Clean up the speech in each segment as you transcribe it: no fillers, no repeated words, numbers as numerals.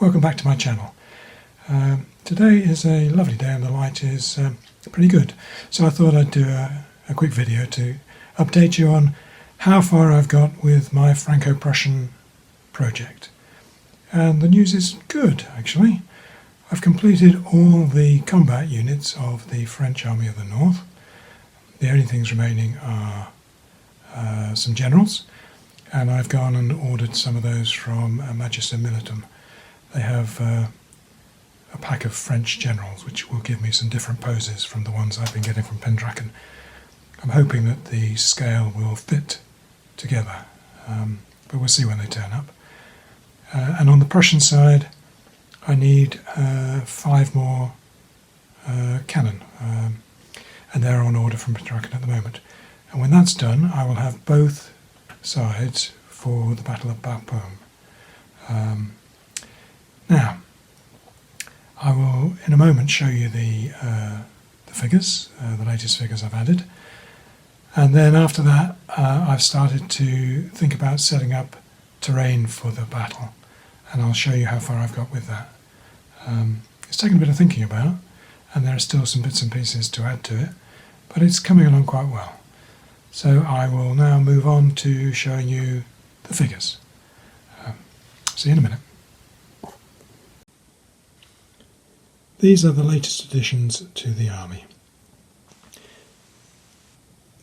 welcome back to my channel. Today is a lovely day and the light is pretty good, so I thought I'd do a quick video to update you on how far I've got with my Franco-Prussian project. And the news is good, actually. I've completed all the combat units of the French Army of the North. The only things remaining are some generals, and I've gone and ordered some of those from Magister Militum. They have a pack of French generals which will give me some different poses from the ones I've been getting from Pendraken. I'm hoping that the scale will fit together, but we'll see when they turn up. And on the Prussian side, I need 5 more cannon, and they're on order from Pendraken at the moment. And when that's done, I will have both sides for the Battle of Bapaume. Now, I will in a moment show you the figures, the latest figures I've added, and then after that I've started to think about setting up terrain for the battle, and I'll show you how far I've got with that. It's taken a bit of thinking about, and there are still some bits and pieces to add to it, but it's coming along quite well. So I will now move on to showing you the figures. See you in a minute. These are the latest additions to the army.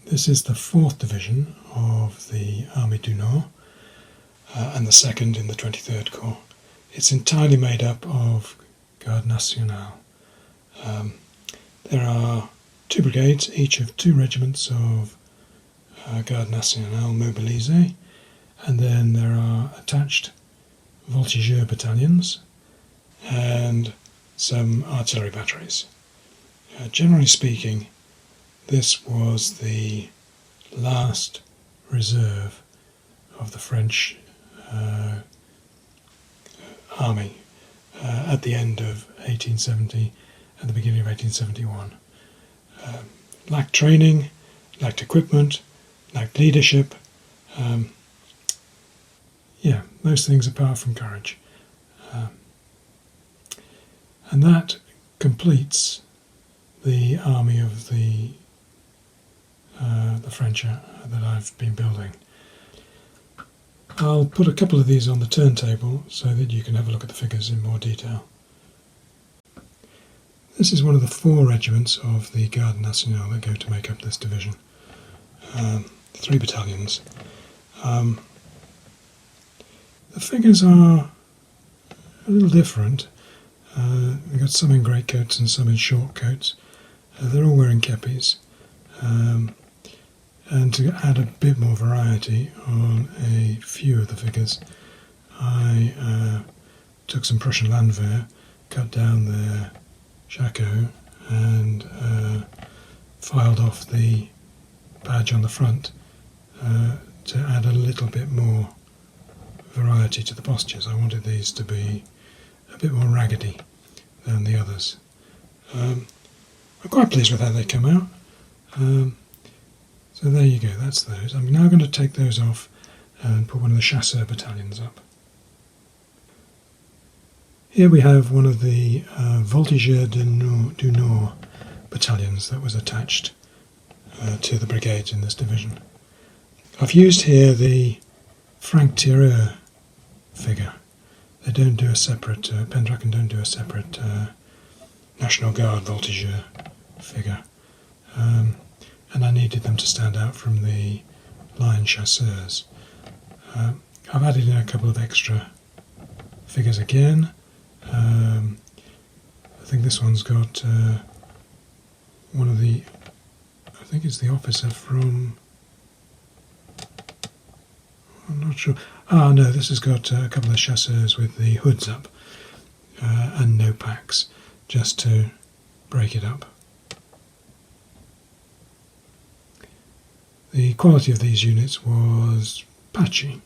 This is the 4th Division of the Armée du Nord and the 2nd in the 23rd Corps. It's entirely made up of Garde Nationale. There are 2 brigades, each of 2 regiments of Garde Nationale mobilisée, and then there are attached voltigeur battalions and some artillery batteries. Generally speaking, this was the last reserve of the French army at the end of 1870 and the beginning of 1871. Lacked training, lacked equipment, lacked leadership, most things apart from courage. And that completes the army of the French that I've been building. I'll put a couple of these on the turntable so that you can have a look at the figures in more detail. This is one of the 4 regiments of the Garde Nationale that go to make up this division. 3 battalions. The figures are a little different. We've got some in greatcoats and some in short coats. They're all wearing kepis. And to add a bit more variety on a few of the figures, I took some Prussian Landwehr, cut down their shako and filed off the badge on the front to add a little bit more variety to the postures. I wanted these to be a bit more raggedy than the others. I'm quite pleased with how they come out. So there you go, that's those. I'm now going to take those off and put one of the chasseur battalions up. Here we have one of the Voltigeurs du Nord battalions that was attached to the brigades in this division. I've used here the Franc-Tireur figure. They don't do a separate, Pendraken don't do a separate National Guard voltigeur figure. And I needed them to stand out from the line chasseurs. I've added in a couple of extra figures again. I think this one's got one of the, I think it's the officer from, I'm not sure. No, this has got a couple of chasseurs with the hoods up and no packs, just to break it up. The quality of these units was patchy,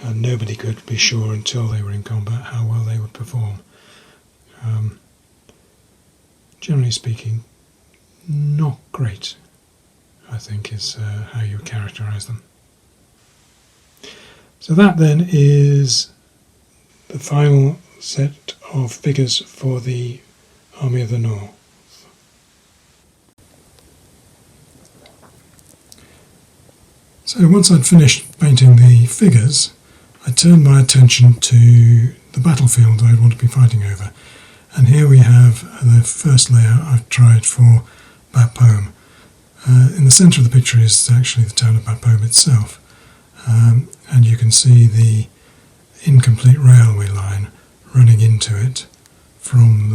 and nobody could be sure until they were in combat how well they would perform. Generally speaking, not great, I think, is how you would characterise them. So that then is the final set of figures for the Army of the North. So once I'd finished painting the figures, I turned my attention to the battlefield I'd want to be fighting over. And here we have the first layout I've tried for Bapaume. In the centre of the picture is actually the town of Bapaume itself. And you can see the incomplete railway line running into it from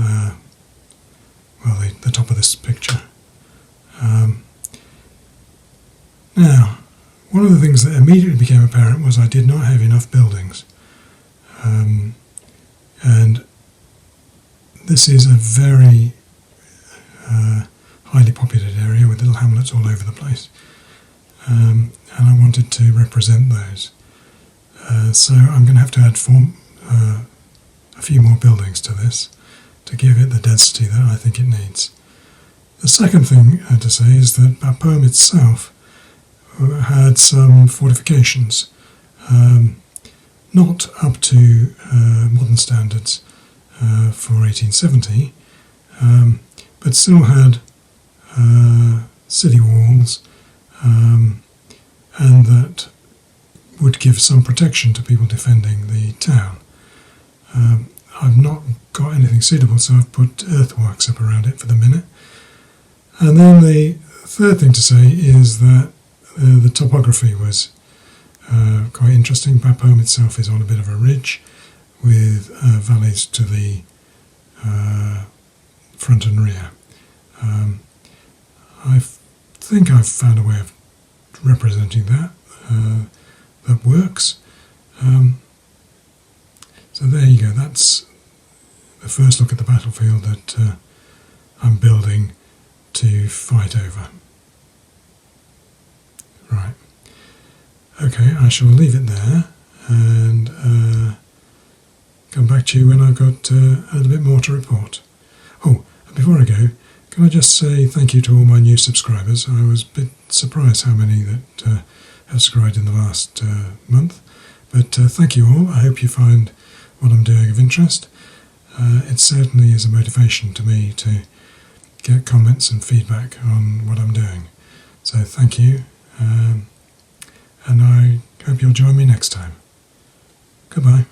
the top of this picture. Now, one of the things that immediately became apparent was I did not have enough buildings. And this is a very highly populated area with little hamlets all over the place. And I wanted to represent those. So I'm going to have to add a few more buildings to this to give it the density that I think it needs. The second thing to say is that Bapaume itself had some fortifications, not up to modern standards for 1870, but still had city walls, and that would give some protection to people defending the town. I've not got anything suitable, so I've put earthworks up around it for the minute. And then the third thing to say is that the topography was quite interesting. Bapaume itself is on a bit of a ridge with valleys to the front and rear. I think I've found a way of representing that that works. So there you go, that's the first look at the battlefield that I'm building to fight over. Right. Okay, I shall leave it there and come back to you when I've got a little bit more to report. Oh, before I go, can I just say thank you to all my new subscribers. I was a bit surprised how many that have subscribed in the last month. But thank you all. I hope you find what I'm doing of interest. It certainly is a motivation to me to get comments and feedback on what I'm doing. So thank you. And I hope you'll join me next time. Goodbye.